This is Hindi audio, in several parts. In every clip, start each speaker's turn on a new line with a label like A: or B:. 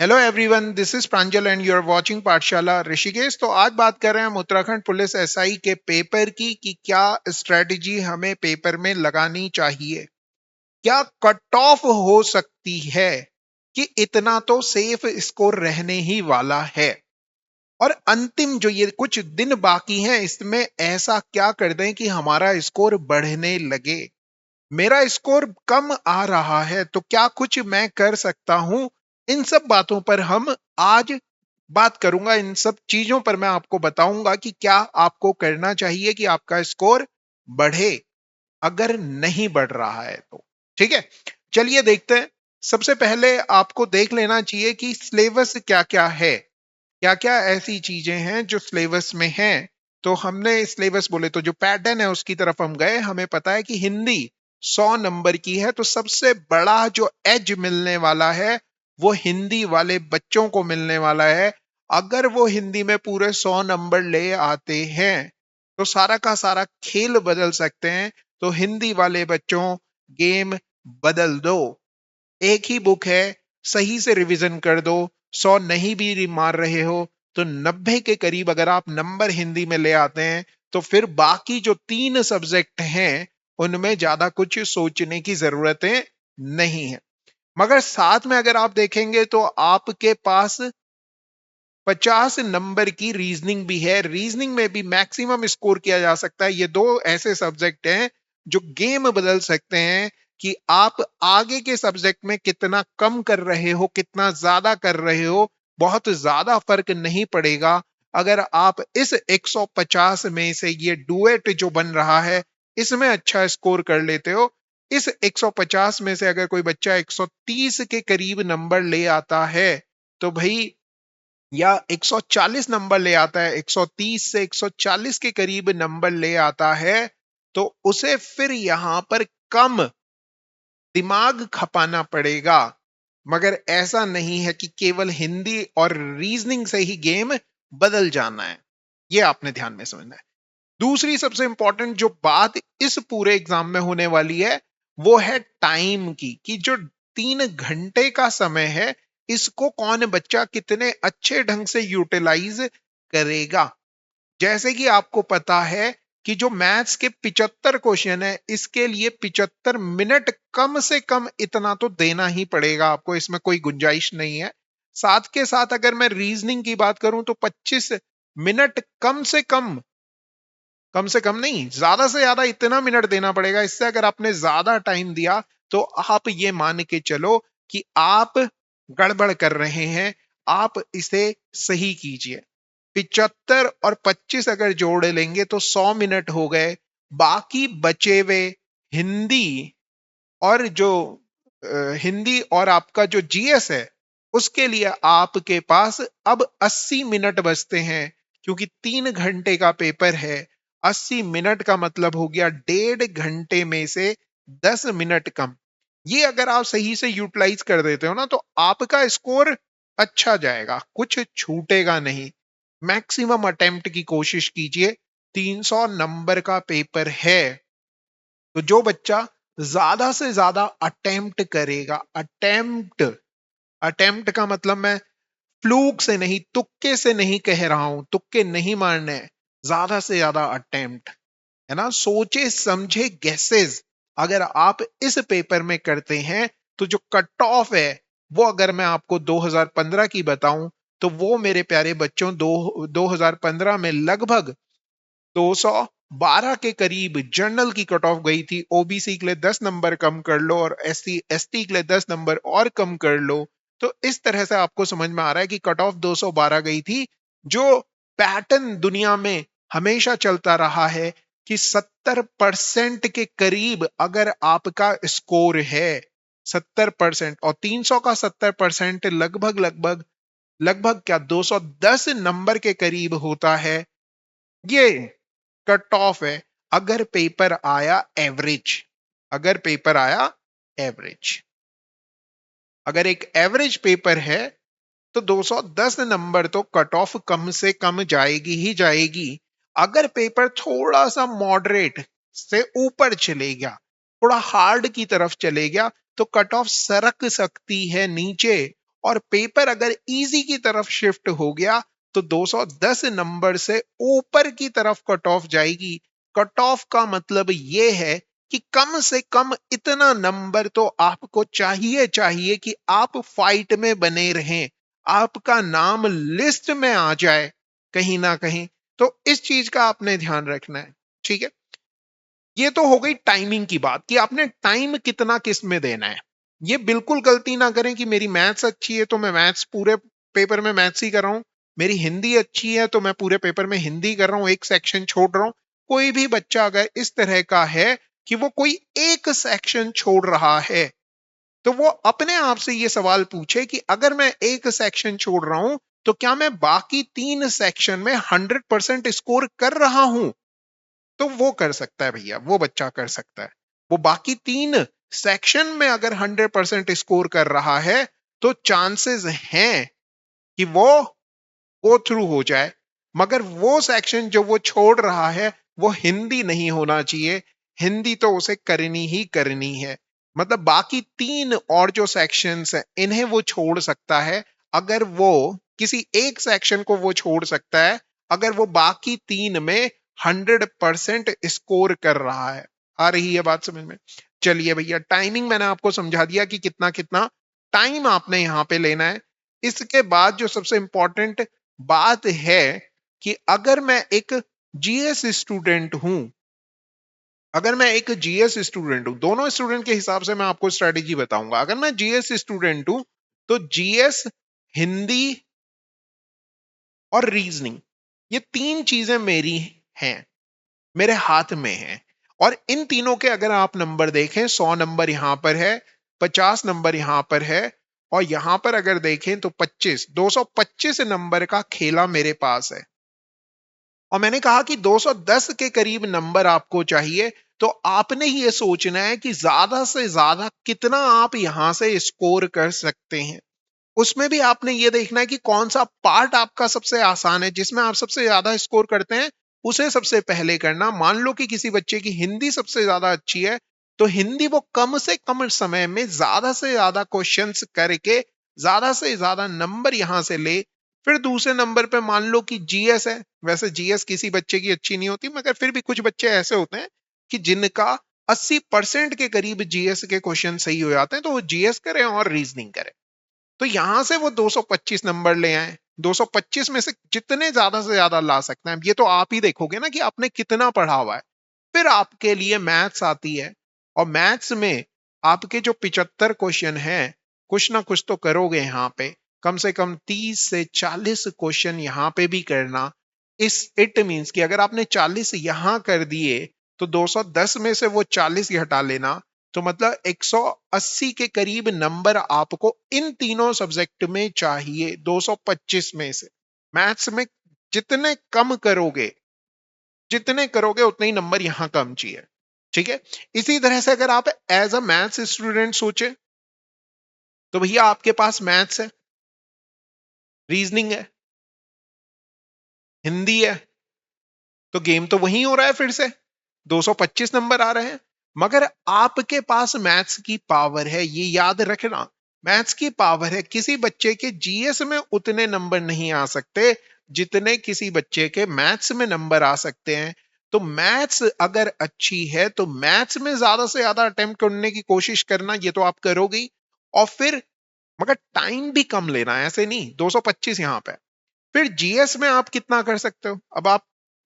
A: Hello everyone, this is Pranjal and you are watching Pathshala Rishikesh. तो आज बात कर रहे हैं हम उत्तराखंड पुलिस एसआई के पेपर की कि क्या स्ट्रेटजी हमें पेपर में लगानी चाहिए। क्या कट ऑफ हो सकती है कि इतना तो सेफ स्कोर रहने ही वाला है, और अंतिम जो ये कुछ दिन बाकी हैं इसमें ऐसा क्या कर दें कि हमारा स्कोर बढ़ने लगे। मेरा स्कोर कम आ रहा है तो क्या कुछ मैं कर सकता हूं। इन सब बातों पर हम आज बात करूंगा। इन सब चीजों पर मैं आपको बताऊंगा कि क्या आपको करना चाहिए कि आपका स्कोर बढ़े अगर नहीं बढ़ रहा है तो। ठीक है, चलिए देखते हैं। सबसे पहले आपको देख लेना चाहिए कि सिलेबस क्या क्या है, क्या क्या ऐसी चीजें हैं जो सिलेबस में हैं। तो हमने सिलेबस बोले तो जो पैटर्न है उसकी तरफ हम गए। हमें पता है कि हिंदी 100 नंबर की है, तो सबसे बड़ा जो एज मिलने वाला है वो हिंदी वाले बच्चों को मिलने वाला है। अगर वो हिंदी में पूरे 100 नंबर ले आते हैं तो सारा का सारा खेल बदल सकते हैं। तो हिंदी वाले बच्चों, गेम बदल दो। एक ही बुक है, सही से रिवीजन कर दो। 100 नहीं भी मार रहे हो तो 90 के करीब अगर आप नंबर हिंदी में ले आते हैं तो फिर बाकी जो 3 सब्जेक्ट हैं उनमें ज्यादा कुछ सोचने की जरूरतें नहीं है। मगर साथ में अगर आप देखेंगे तो आपके पास 50 नंबर की रीजनिंग भी है। रीजनिंग में भी मैक्सिमम स्कोर किया जा सकता है। ये दो ऐसे सब्जेक्ट हैं जो गेम बदल सकते हैं कि आप आगे के सब्जेक्ट में कितना कम कर रहे हो, कितना ज्यादा कर रहे हो। बहुत ज्यादा फर्क नहीं पड़ेगा अगर आप इस 150 में से ये डुएट जो बन रहा है इसमें अच्छा स्कोर कर लेते हो। इस 150 में से अगर कोई बच्चा 130 के करीब नंबर ले आता है तो भाई, या 140 नंबर ले आता है, 130 से 140 के करीब नंबर ले आता है, तो उसे फिर यहां पर कम दिमाग खपाना पड़ेगा। मगर ऐसा नहीं है कि केवल हिंदी और रीजनिंग से ही गेम बदल जाना है। ये आपने ध्यान में समझना है। दूसरी सबसे इंपॉर्टेंट जो बात इस पूरे एग्जाम में होने वाली है वो है टाइम की, कि जो 3 घंटे का समय है इसको कौन बच्चा कितने अच्छे ढंग से यूटिलाइज करेगा। जैसे कि आपको पता है कि जो मैथ्स के 75 क्वेश्चन है इसके लिए 75 मिनट कम से कम इतना तो देना ही पड़ेगा आपको, इसमें कोई गुंजाइश नहीं है। साथ के साथ अगर मैं रीजनिंग की बात करूं तो 25 मिनट कम से कम नहीं, ज्यादा से ज्यादा इतना मिनट देना पड़ेगा। इससे अगर आपने ज्यादा टाइम दिया तो आप ये मान के चलो कि आप गड़बड़ कर रहे हैं। आप इसे सही कीजिए। 75 और 25 अगर जोड़ लेंगे तो 100 मिनट हो गए। बाकी बचे हुए हिंदी और जो हिंदी और आपका जो जीएस है उसके लिए आपके पास अब 80 मिनट बचते हैं। क्योंकि 3 घंटे का पेपर है, 80 मिनट का मतलब हो गया 1.5 घंटे में से 10 मिनट कम। ये अगर आप सही से यूटिलाइज कर देते हो ना तो आपका स्कोर अच्छा जाएगा, कुछ छूटेगा नहीं। मैक्सिमम अटेम्प्ट की कोशिश कीजिए। 300 नंबर का पेपर है तो जो बच्चा ज्यादा से ज्यादा अटेम्प्ट करेगा, अटेम्प्ट, अटेम्प्ट का मतलब मैं फ्लूक से नहीं, तुक्के से नहीं कह रहा हूं, तुक्के नहीं मारने हैं। ज्यादा से ज्यादा अटेम्प्ट, है ना, सोचे समझे गेसेस अगर आप इस पेपर में करते हैं तो जो कट ऑफ है वो अगर मैं आपको 2015 की बताऊं तो वो मेरे प्यारे बच्चों 2015 में लगभग 212 के करीब जनरल की कट ऑफ गई थी। ओबीसी के लिए 10 नंबर कम कर लो और एससी एसटी के लिए 10 नंबर और कम कर लो। तो इस तरह से आपको समझ में आ रहा है कि कट ऑफ 212 गई थी। जो पैटर्न दुनिया में हमेशा चलता रहा है कि 70% के करीब अगर आपका स्कोर है, 70%, और 300 का 70% लगभग लगभग लगभग क्या 210 नंबर के करीब होता है। ये कट ऑफ है अगर पेपर आया एवरेज, अगर पेपर आया एवरेज। अगर एक एवरेज पेपर है तो 210 नंबर तो कट ऑफ कम से कम जाएगी ही जाएगी। अगर पेपर थोड़ा सा मॉडरेट से ऊपर चले गया, थोड़ा हार्ड की तरफ चले गया, तो कट ऑफ सरक सकती है नीचे और पेपर अगर इजी की तरफ शिफ्ट हो गया तो 210 नंबर से ऊपर की तरफ कट ऑफ जाएगी। कट ऑफ का मतलब ये है कि कम से कम इतना नंबर तो आपको चाहिए कि आप फाइट में बने रहें, आपका नाम लिस्ट में आ जाए कहीं ना कहीं। तो इस चीज का आपने ध्यान रखना है, ठीक है। ये तो हो गई टाइमिंग की बात कि आपने टाइम कितना किस में देना है। ये बिल्कुल गलती ना करें कि मेरी मैथ्स अच्छी है तो मैं मैथ्स पूरे पेपर में मैथ्स ही कर रहा हूं, मेरी हिंदी अच्छी है तो मैं पूरे पेपर में हिंदी कर रहा हूं, एक सेक्शन छोड़ रहा हूं। कोई भी बच्चा अगर इस तरह का है कि वो कोई एक सेक्शन छोड़ रहा है तो वो अपने आप से ये सवाल पूछे कि अगर मैं एक सेक्शन छोड़ रहा हूं तो क्या मैं बाकी 3 सेक्शन में 100% स्कोर कर रहा हूं। तो वो कर सकता है भैया, वो बच्चा कर सकता है। वो बाकी 3 सेक्शन में अगर 100% स्कोर कर रहा है तो चांसेस हैं कि वो गो थ्रू हो जाए। मगर वो सेक्शन जो वो छोड़ रहा है वो हिंदी नहीं होना चाहिए, हिंदी तो उसे करनी ही करनी है। मतलब बाकी 3 और जो सेक्शंस हैं इन्हें वो छोड़ सकता है अगर वो किसी एक सेक्शन को वो छोड़ सकता है अगर वो बाकी 3 में 100% स्कोर कर रहा है। आ रही है बात समझ में? चलिए भैया, टाइमिंग मैंने आपको समझा दिया कि कितना कितना टाइम आपने यहां पे लेना है। इसके बाद जो सबसे इंपॉर्टेंट बात है कि अगर मैं एक जीएस स्टूडेंट हूं, अगर मैं एक जीएस स्टूडेंट हूं, दोनों स्टूडेंट के हिसाब से मैं आपको स्ट्रेटेजी बताऊंगा। अगर मैं जीएस स्टूडेंट हूं तो जीएस, हिंदी और रीजनिंग, ये 3 चीजें मेरी हैं, मेरे हाथ में हैं। और इन तीनों के अगर आप नंबर देखें, 100 नंबर यहां पर है, 50 नंबर यहां पर है, और यहां पर अगर देखें तो 225 नंबर का खेला मेरे पास है। और मैंने कहा कि 210 के करीब नंबर आपको चाहिए। तो आपने ये सोचना है कि ज्यादा से ज्यादा कितना आप यहां से स्कोर कर सकते हैं। उसमें भी आपने ये देखना है कि कौन सा पार्ट आपका सबसे आसान है, जिसमें आप सबसे ज्यादा स्कोर करते हैं उसे सबसे पहले करना। मान लो कि किसी बच्चे की हिंदी सबसे ज्यादा अच्छी है तो हिंदी वो कम से कम समय में ज्यादा से ज्यादा क्वेश्चंस करके ज्यादा से ज्यादा नंबर यहां से ले। फिर दूसरे नंबर पे मान लो कि जीएस है, वैसे जीएस किसी बच्चे की अच्छी नहीं होती मगर फिर भी कुछ बच्चे ऐसे होते हैं कि जिनका 80% के करीब जीएस के क्वेश्चन सही हो जाते हैं तो वो जीएस करें और रीजनिंग करें। तो यहां से वो 225 नंबर ले आए। 225 में से जितने ज्यादा से ज्यादा ला सकते हैं, ये तो आप ही देखोगे ना कि आपने कितना पढ़ा हुआ है। फिर आपके लिए मैथ्स आती है और मैथ्स में आपके जो 75 क्वेश्चन हैं, कुछ ना कुछ तो करोगे यहाँ पे। कम से कम 30 से 40 क्वेश्चन यहाँ पे भी करना। इस इट मींस कि अगर आपने 40 यहां कर दिए तो 210 में से वो 40 ही हटा लेना। तो मतलब 180 के करीब नंबर आपको इन तीनों सब्जेक्ट में चाहिए 225 में से। मैथ्स में जितने कम करोगे, जितने करोगे उतने ही नंबर यहां कम चाहिए, ठीक है। इसी तरह से अगर आप एज अ मैथ्स स्टूडेंट सोचे तो भैया आपके पास मैथ्स है, रीजनिंग है, हिंदी है, तो गेम तो वही हो रहा है फिर से, 225 नंबर आ रहे हैं। मगर आपके पास मैथ्स की पावर है, ये याद रखना। मैथ्स की पावर है, किसी बच्चे के जीएस में उतने नंबर नहीं आ सकते जितने किसी बच्चे के मैथ्स में नंबर आ सकते हैं। तो मैथ्स अगर अच्छी है तो मैथ्स में ज्यादा से ज्यादा अटेम्प्ट करने की कोशिश करना, ये तो आप करोगे। और फिर मगर टाइम भी कम लेना है, ऐसे नहीं 225 यहां पे। फिर जीएस में आप कितना कर सकते हो? अब आप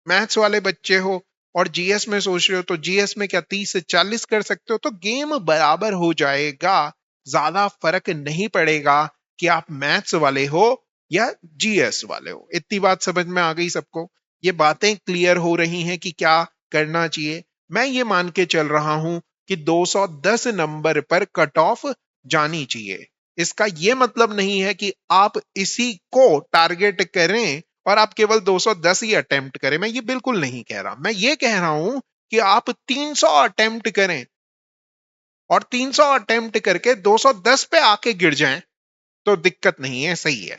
A: मैथ्स वाले बच्चे हो और जीएस में सोच रहे हो तो जीएस में क्या 30 से 40 कर सकते हो, तो गेम बराबर हो जाएगा। ज्यादा फर्क नहीं पड़ेगा कि आप मैथ्स वाले हो या जीएस वाले हो। इतनी बात समझ में आ गई सबको? ये बातें क्लियर हो रही हैं कि क्या करना चाहिए। मैं ये मान के चल रहा हूं कि 210 नंबर पर कट ऑफ जानी चाहिए। इसका ये मतलब नहीं है कि आप इसी को टारगेट करें और आप केवल 210 ही अटेम्प्ट करें। मैं ये बिल्कुल नहीं कह रहा, मैं ये कह रहा हूं कि आप 300 अटेम्प्ट करें और 300 अटेम्प्ट करके 210 पे आके गिर जाएं तो दिक्कत नहीं है, सही है,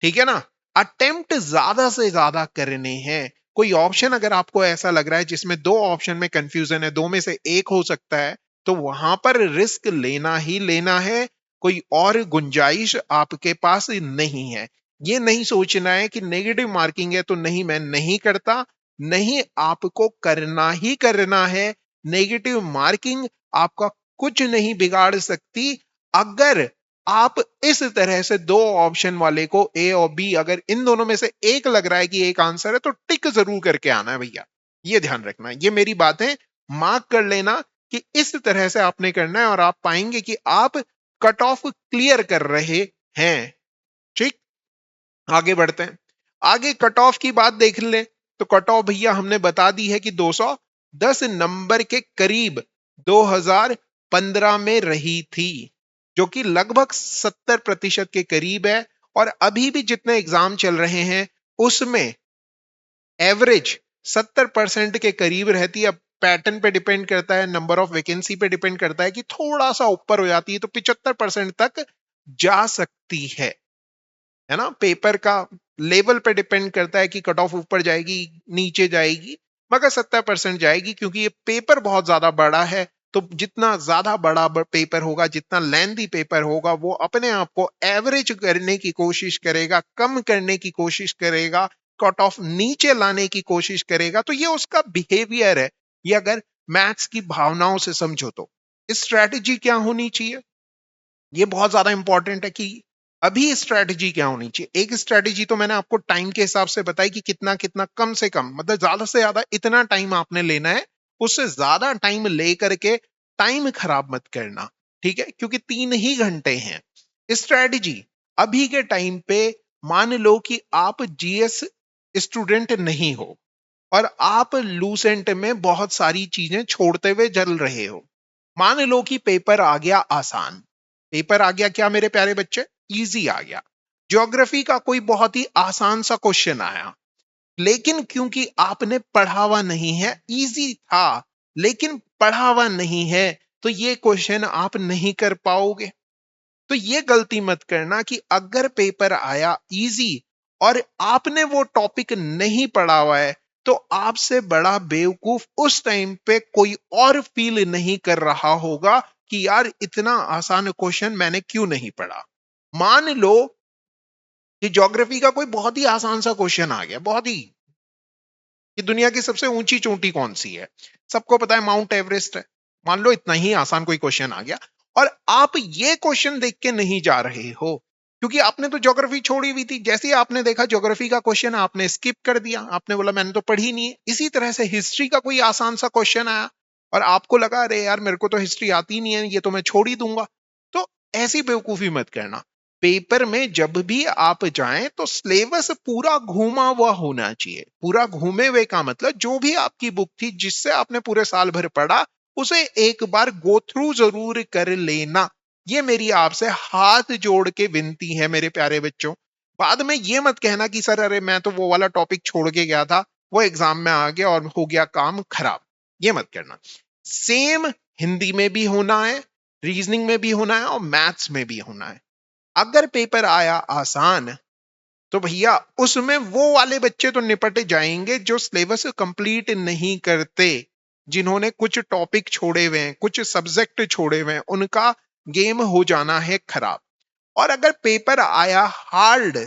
A: ठीक है ना। अटेम्प्ट ज्यादा से ज्यादा करने हैं। कोई ऑप्शन अगर आपको ऐसा लग रहा है जिसमें 2 ऑप्शन में कंफ्यूजन है, 2 में से एक हो सकता है, तो वहां पर रिस्क लेना ही लेना है। कोई और गुंजाइश आपके पास नहीं है। ये नहीं सोचना है कि नेगेटिव मार्किंग है तो नहीं, मैं नहीं करता। नहीं, आपको करना ही करना है। नेगेटिव मार्किंग आपका कुछ नहीं बिगाड़ सकती। अगर आप इस तरह से दो ऑप्शन वाले को, ए और बी, अगर इन दोनों में से एक लग रहा है कि एक आंसर है तो टिक जरूर करके आना है भैया। ये ध्यान रखना है, ये मेरी बातें मार्क कर लेना कि इस तरह से आपने करना है और आप पाएंगे कि आप कट ऑफ क्लियर कर रहे हैं। ठीक, आगे बढ़ते हैं। आगे कट ऑफ की बात देख ले तो कट ऑफ भैया हमने बता दी है कि 210 नंबर के करीब 2015 में रही थी, जो कि लगभग 70% के करीब है। और अभी भी जितने एग्जाम चल रहे हैं उसमें एवरेज 70% के करीब रहती है। अब पैटर्न पे डिपेंड करता है, नंबर ऑफ वैकेंसी पे डिपेंड करता है कि थोड़ा सा ऊपर हो जाती है तो 75% तक जा सकती है ना। पेपर का लेवल पे डिपेंड करता है कि कट ऑफ ऊपर जाएगी नीचे जाएगी, मगर 70% जाएगी क्योंकि ये पेपर बहुत ज्यादा बड़ा है। तो जितना ज्यादा बड़ा पेपर होगा, जितना लेंथी पेपर होगा, वो अपने आप को एवरेज करने की कोशिश करेगा, कम करने की कोशिश करेगा, कट ऑफ नीचे लाने की कोशिश करेगा। तो ये उसका बिहेवियर है। ये अगर मैथ्स की भावनाओं से समझो तो स्ट्रेटेजी क्या होनी चाहिए, ये बहुत ज्यादा इंपॉर्टेंट है कि अभी स्ट्रेटजी क्या होनी चाहिए। एक स्ट्रेटजी तो मैंने आपको टाइम के हिसाब से बताई कि कितना कितना, कम से कम, मतलब ज्यादा से ज्यादा इतना टाइम आपने लेना है, उससे ज्यादा टाइम लेकर के टाइम खराब मत करना। ठीक है, क्योंकि 3 ही घंटे हैं। स्ट्रेटजी अभी के टाइम पे, मान लो कि आप जीएस स्टूडेंट नहीं हो और आप लूसेंट में बहुत सारी चीजें छोड़ते हुए चल रहे हो। मान लो कि पेपर आ गया आसान, पेपर आ गया क्या मेरे प्यारे बच्चे, इजी आ गया। ज्योग्राफी का कोई बहुत ही आसान सा क्वेश्चन आया, लेकिन क्योंकि आपने पढ़ा हुआ नहीं है, इजी था लेकिन पढ़ा हुआ नहीं है, तो ये क्वेश्चन आप नहीं कर पाओगे। तो ये गलती मत करना कि अगर पेपर आया इजी और आपने वो टॉपिक नहीं पढ़ा हुआ है, तो आपसे बड़ा बेवकूफ उस टाइम पे कोई और फील नहीं कर रहा होगा कि यार इतना आसान क्वेश्चन मैंने क्यों नहीं पढ़ा। मान लो कि ज्योग्राफी का कोई बहुत ही आसान सा क्वेश्चन आ गया, बहुत ही, कि दुनिया की सबसे ऊंची चोटी कौन सी है, सबको पता है माउंट एवरेस्ट है। मान लो इतना ही आसान कोई क्वेश्चन आ गया और आप ये क्वेश्चन देख के नहीं जा रहे हो, क्योंकि आपने तो ज्योग्राफी छोड़ी हुई थी। जैसे ही आपने देखा ज्योग्राफी का क्वेश्चन, आपने स्किप कर दिया, आपने बोला मैंने तो पढ़ी नहीं है। इसी तरह से हिस्ट्री का कोई आसान सा क्वेश्चन आया और आपको लगा अरे यार मेरे को तो हिस्ट्री आती नहीं है, ये तो मैं छोड़ ही दूंगा। तो ऐसी बेवकूफी मत करना। पेपर में जब भी आप जाएं तो सिलेबस पूरा घूमा हुआ होना चाहिए। पूरा घूमे हुए का मतलब जो भी आपकी बुक थी जिससे आपने पूरे साल भर पढ़ा, उसे एक बार गो थ्रू जरूर कर लेना। ये मेरी आपसे हाथ जोड़ के विनती है मेरे प्यारे बच्चों। बाद में ये मत कहना कि सर अरे मैं तो वो वाला टॉपिक छोड़ के गया था, वो एग्जाम में आ गया और हो गया काम खराब। ये मत करना। सेम हिंदी में भी होना है, रीजनिंग में भी होना है और मैथ्स में भी होना है। अगर पेपर आया आसान तो भैया उसमें वो वाले बच्चे तो निपट जाएंगे जो सिलेबस कंप्लीट नहीं करते, जिन्होंने कुछ टॉपिक छोड़े हुए हैं, कुछ सब्जेक्ट छोड़े हुए हैं, उनका गेम हो जाना है खराब। और अगर पेपर आया हार्ड,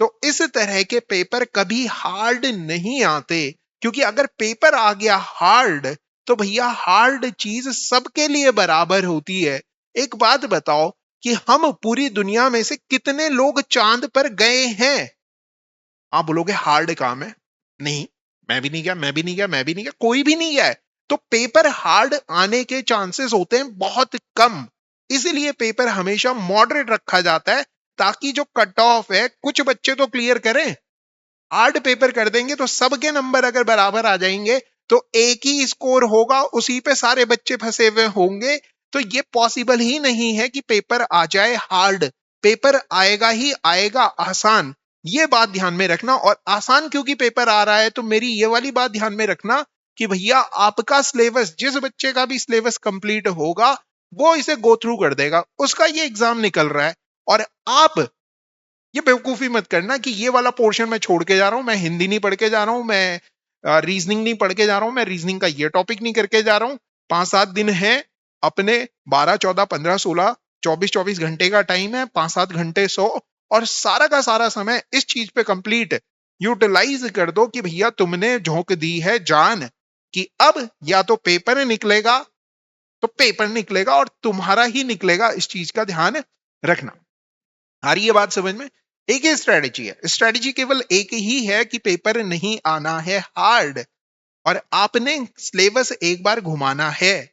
A: तो इस तरह के पेपर कभी हार्ड नहीं आते, क्योंकि अगर पेपर आ गया हार्ड तो भैया हार्ड चीज सबके लिए बराबर होती है। एक बात बताओ कि हम पूरी दुनिया में से कितने लोग चांद पर गए हैं। आप बोलोगे हार्ड काम है, नहीं, मैं भी नहीं गया, मैं भी नहीं गया, मैं भी नहीं गया, कोई भी नहीं गया है। तो पेपर हार्ड आने के चांसेस होते हैं बहुत कम। इसीलिए पेपर हमेशा मॉडरेट रखा जाता है, ताकि जो कट ऑफ है कुछ बच्चे तो क्लियर करें। हार्ड पेपर कर देंगे तो सबके नंबर अगर बराबर आ जाएंगे तो एक ही स्कोर होगा, उसी पे सारे बच्चे फंसे हुए होंगे। तो ये पॉसिबल ही नहीं है कि पेपर आ जाए हार्ड। पेपर आएगा ही आएगा आसान, ये बात ध्यान में रखना। और आसान क्योंकि पेपर आ रहा है तो मेरी ये वाली बात ध्यान में रखना कि भैया आपका सिलेबस, जिस बच्चे का भी सिलेबस कंप्लीट होगा वो इसे गो थ्रू कर देगा, उसका ये एग्जाम निकल रहा है। और आप ये बेवकूफी मत करना कि ये वाला पोर्शन मैं छोड़ के जा रहा हूं, मैं हिंदी नहीं पढ़ के जा रहा हूं, मैं रीजनिंग नहीं पढ़ के जा रहा हूं, मैं रीजनिंग का ये टॉपिक नहीं करके जा रहा हूं। 5-7 दिन है अपने, 12, 14, 15, 16 24-24 घंटे का टाइम है, 5-7 घंटे सो और सारा का सारा समय इस चीज पे कंप्लीट यूटिलाइज कर दो कि भैया तुमने झोंक दी है जान कि अब या तो पेपर निकलेगा तो पेपर निकलेगा और तुम्हारा ही निकलेगा, इस चीज का ध्यान रखना। आ रही है बात समझ में? एक ही स्ट्रेटेजी है, स्ट्रेटेजी केवल एक ही है कि पेपर नहीं आना है हार्ड और आपने सिलेबस एक बार घुमाना है,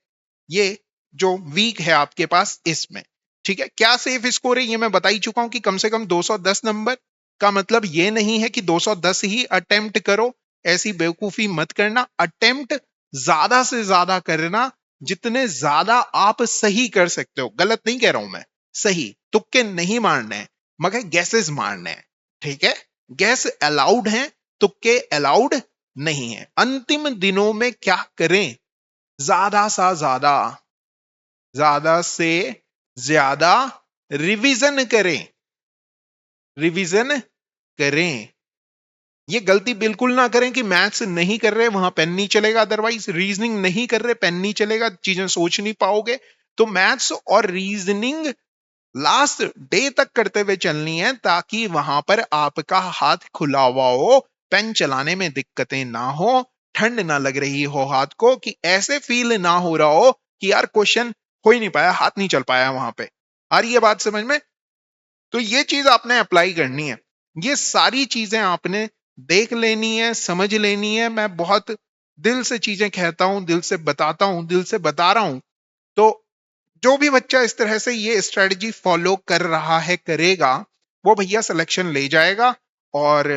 A: ये जो वीक है आपके पास इसमें। ठीक है, क्या सेफ स्कोर है ये मैं बता ही चुका हूं कि कम से कम 210 नंबर का मतलब ये नहीं है कि 210 ही अटेम्प्ट करो, ऐसी बेवकूफी मत करना। अटेम्प्ट ज्यादा से ज्यादा करना, जितने ज्यादा आप सही कर सकते हो, गलत नहीं कह रहा हूं मैं, सही तुक्के नहीं मारने हैं मगर गैसेस मारने हैं। ठीक है, गैस अलाउड है, तुक्के अलाउड नहीं है। अंतिम दिनों में क्या करें, ज्यादा सा ज्यादा, ज्यादा से ज्यादा रिवीजन करें, रिवीजन करें। ये गलती बिल्कुल ना करें कि मैथ्स नहीं कर रहे वहां पेन नहीं चलेगा, अदरवाइज रीजनिंग नहीं कर रहे पेन नहीं चलेगा, चीजें सोच नहीं पाओगे। तो मैथ्स और रीजनिंग लास्ट डे तक करते हुए चलनी है ताकि वहां पर आपका हाथ खुला हुआ हो, पेन चलाने में दिक्कतें ना हो, ठंड ना लग रही हो हाथ को, कि ऐसे फील ना हो रहा हो कि यार क्वेश्चन हो ही नहीं पाया, हाथ नहीं चल पाया वहां पे। आ रही है बात समझ में? तो ये चीज आपने अप्लाई करनी है, ये सारी चीजें आपने देख लेनी है, समझ लेनी है। मैं बहुत दिल से चीजें कहता हूं, दिल से बताता हूं, दिल से बता रहा हूं। तो जो भी बच्चा इस तरह से ये स्ट्रेटजी फॉलो कर रहा है, करेगा, वो भैया सिलेक्शन ले जाएगा। और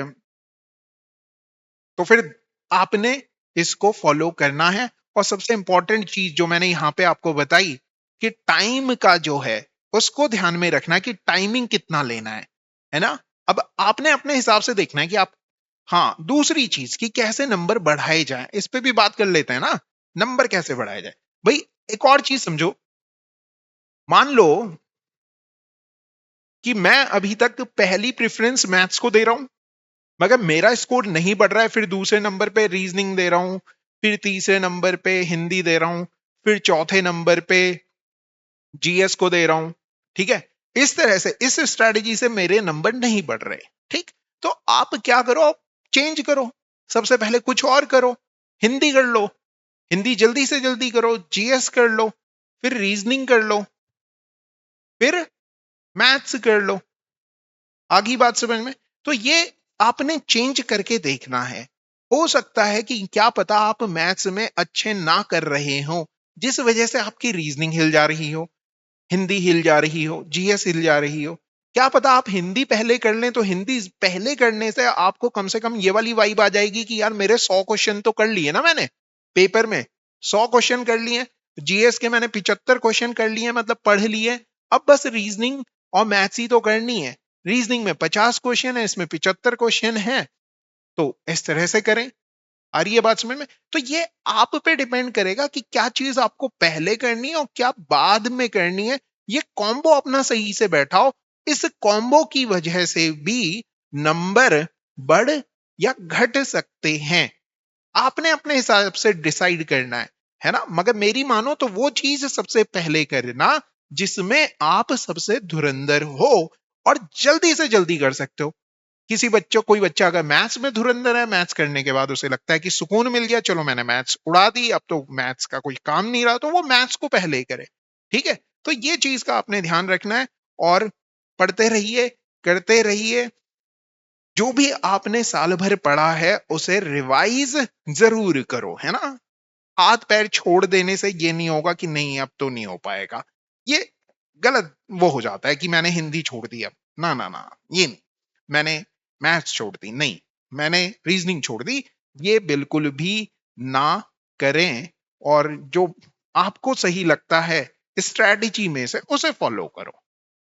A: तो फिर आपने इसको फॉलो करना है। और सबसे इंपॉर्टेंट चीज जो मैंने यहां पे आपको बताई कि टाइम का जो है उसको ध्यान में रखना कि टाइमिंग कितना लेना है ना? अब आपने अपने हिसाब से देखना है कि आप, हाँ, दूसरी चीज कि कैसे नंबर बढ़ाए जाए, इस पे भी बात कर लेते हैं ना, नंबर कैसे बढ़ाए जाए। भाई एक और चीज समझो, मान लो कि मैं अभी तक पहली प्रेफरेंस मैथ्स को दे रहा हूं मगर मेरा स्कोर नहीं बढ़ रहा है, फिर दूसरे नंबर पे रीजनिंग दे रहा हूं, फिर तीसरे नंबर पे हिंदी दे रहा हूं, फिर चौथे नंबर पे जीएस को दे रहा हूं। ठीक है, इस तरह से इस स्ट्रेटेजी से मेरे नंबर नहीं बढ़ रहे। ठीक, तो आप क्या करो, आप चेंज करो, सबसे पहले कुछ और करो, हिंदी कर लो, हिंदी जल्दी से जल्दी करो, जीएस कर लो, फिर रीजनिंग कर लो, फिर मैथ्स कर लो। आगी बात समझ में? तो ये आपने चेंज करके देखना है। हो सकता है कि क्या पता आप मैथ्स में अच्छे ना कर रहे हो, जिस वजह से आपकी रीजनिंग हिल जा रही हो, हिंदी हिल जा रही हो, जीएस हिल जा रही हो। क्या पता आप हिंदी पहले कर लें तो हिंदी पहले करने से आपको कम से कम ये वाली वाइब आ जाएगी कि यार मेरे 100 क्वेश्चन तो कर लिए ना मैंने पेपर में, 100 क्वेश्चन कर लिए, जीएस के मैंने 75 क्वेश्चन कर लिए, मतलब पढ़ लिए। अब बस रीजनिंग और मैथ्स ही तो करनी है। रीजनिंग में 50 क्वेश्चन है, इसमें 75 क्वेश्चन है, तो इस तरह से करें। आ रही है बात समझ में? तो ये आप पे डिपेंड करेगा कि क्या चीज आपको पहले करनी है और क्या बाद में करनी है। ये कॉम्बो अपना सही से बैठाओ, इस कॉम्बो की वजह से भी नंबर बढ़ या घट सकते हैं। आपने अपने हिसाब से डिसाइड करना है ना? मगर मेरी मानो तो वो चीज सबसे पहले करना जिसमें आप सबसे धुरंधर हो और जल्दी से जल्दी कर सकते हो। किसी बच्चों, कोई बच्चा अगर मैथ्स में धुरंधर है, मैथ्स करने के बाद उसे लगता है कि सुकून मिल गया, चलो मैंने मैथ्स उड़ा दी, अब तो मैथ्स का कोई काम नहीं रहा, तो वो मैथ्स को पहले ही करे। ठीक है, तो ये चीज का आपने ध्यान रखना है और पढ़ते रहिए, करते रहिए। जो भी आपने साल भर पढ़ा है उसे रिवाइज जरूर करो, है ना? हाथ पैर छोड़ देने से ये नहीं होगा कि नहीं अब तो नहीं हो पाएगा, ये गलत वो हो जाता है कि मैंने हिंदी छोड़ दी, अब ना ना ना, ये नहीं, मैंने मैथ्स छोड़ दी, नहीं, मैंने रीजनिंग छोड़ दी, ये बिल्कुल भी ना करें। और जो आपको सही लगता है स्ट्रेटजी में से उसे फॉलो करो,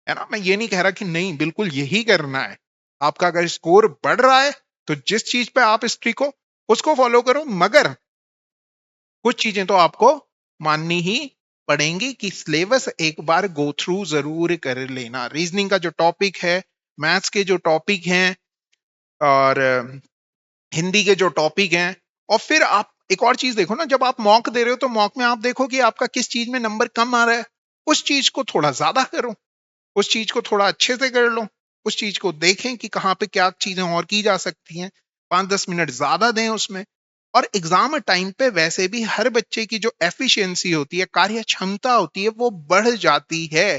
A: है ना? मैं ये नहीं कह रहा कि नहीं बिल्कुल यही करना है। आपका अगर स्कोर बढ़ रहा है तो जिस चीज पे आप स्ट्रिक हो उसको फॉलो करो, मगर कुछ चीजें तो आपको माननी ही पड़ेंगी कि सिलेबस एक बार गो थ्रू जरूर कर लेना। रीजनिंग का जो टॉपिक है, मैथ्स के जो टॉपिक हैं और हिंदी के जो टॉपिक हैं। और फिर आप एक और चीज देखो ना, जब आप मॉक दे रहे हो तो मॉक में आप देखो कि आपका किस चीज में नंबर कम आ रहा है, उस चीज को थोड़ा ज्यादा करो, उस चीज को थोड़ा अच्छे से कर लो, उस चीज को देखें कि कहाँ पे क्या चीजें और की जा सकती हैं, 5-10 मिनट ज्यादा दें उसमें। और एग्जाम टाइम पे वैसे भी हर बच्चे की जो एफिशिएंसी होती है, कार्य क्षमता होती है, वो बढ़ जाती है।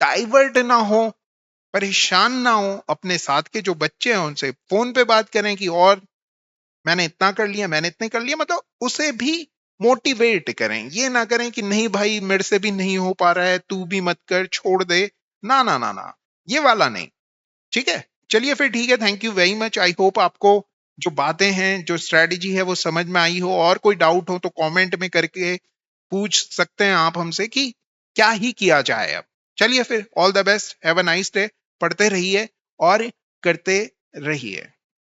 A: डाइवर्ट ना हो, परेशान ना हो, अपने साथ के जो बच्चे हैं उनसे फोन पे बात करें कि और मैंने इतना कर लिया, मैंने इतने कर लिया, मतलब उसे भी मोटिवेट करें। ये ना करें कि नहीं भाई मेरे से भी नहीं हो पा रहा है, तू भी मत कर, छोड़ दे। ना ना ना ना, ये वाला नहीं। ठीक है, चलिए फिर ठीक है, thank you very much. I hope आपको जो बातें हैं, जो स्ट्रेटेजी है वो समझ में आई हो। और कोई डाउट हो तो कमेंट में करके पूछ सकते हैं आप हमसे कि क्या ही किया जाए अब। चलिए फिर, all the best, have a nice day, पढ़ते रहिए और करते रहिए।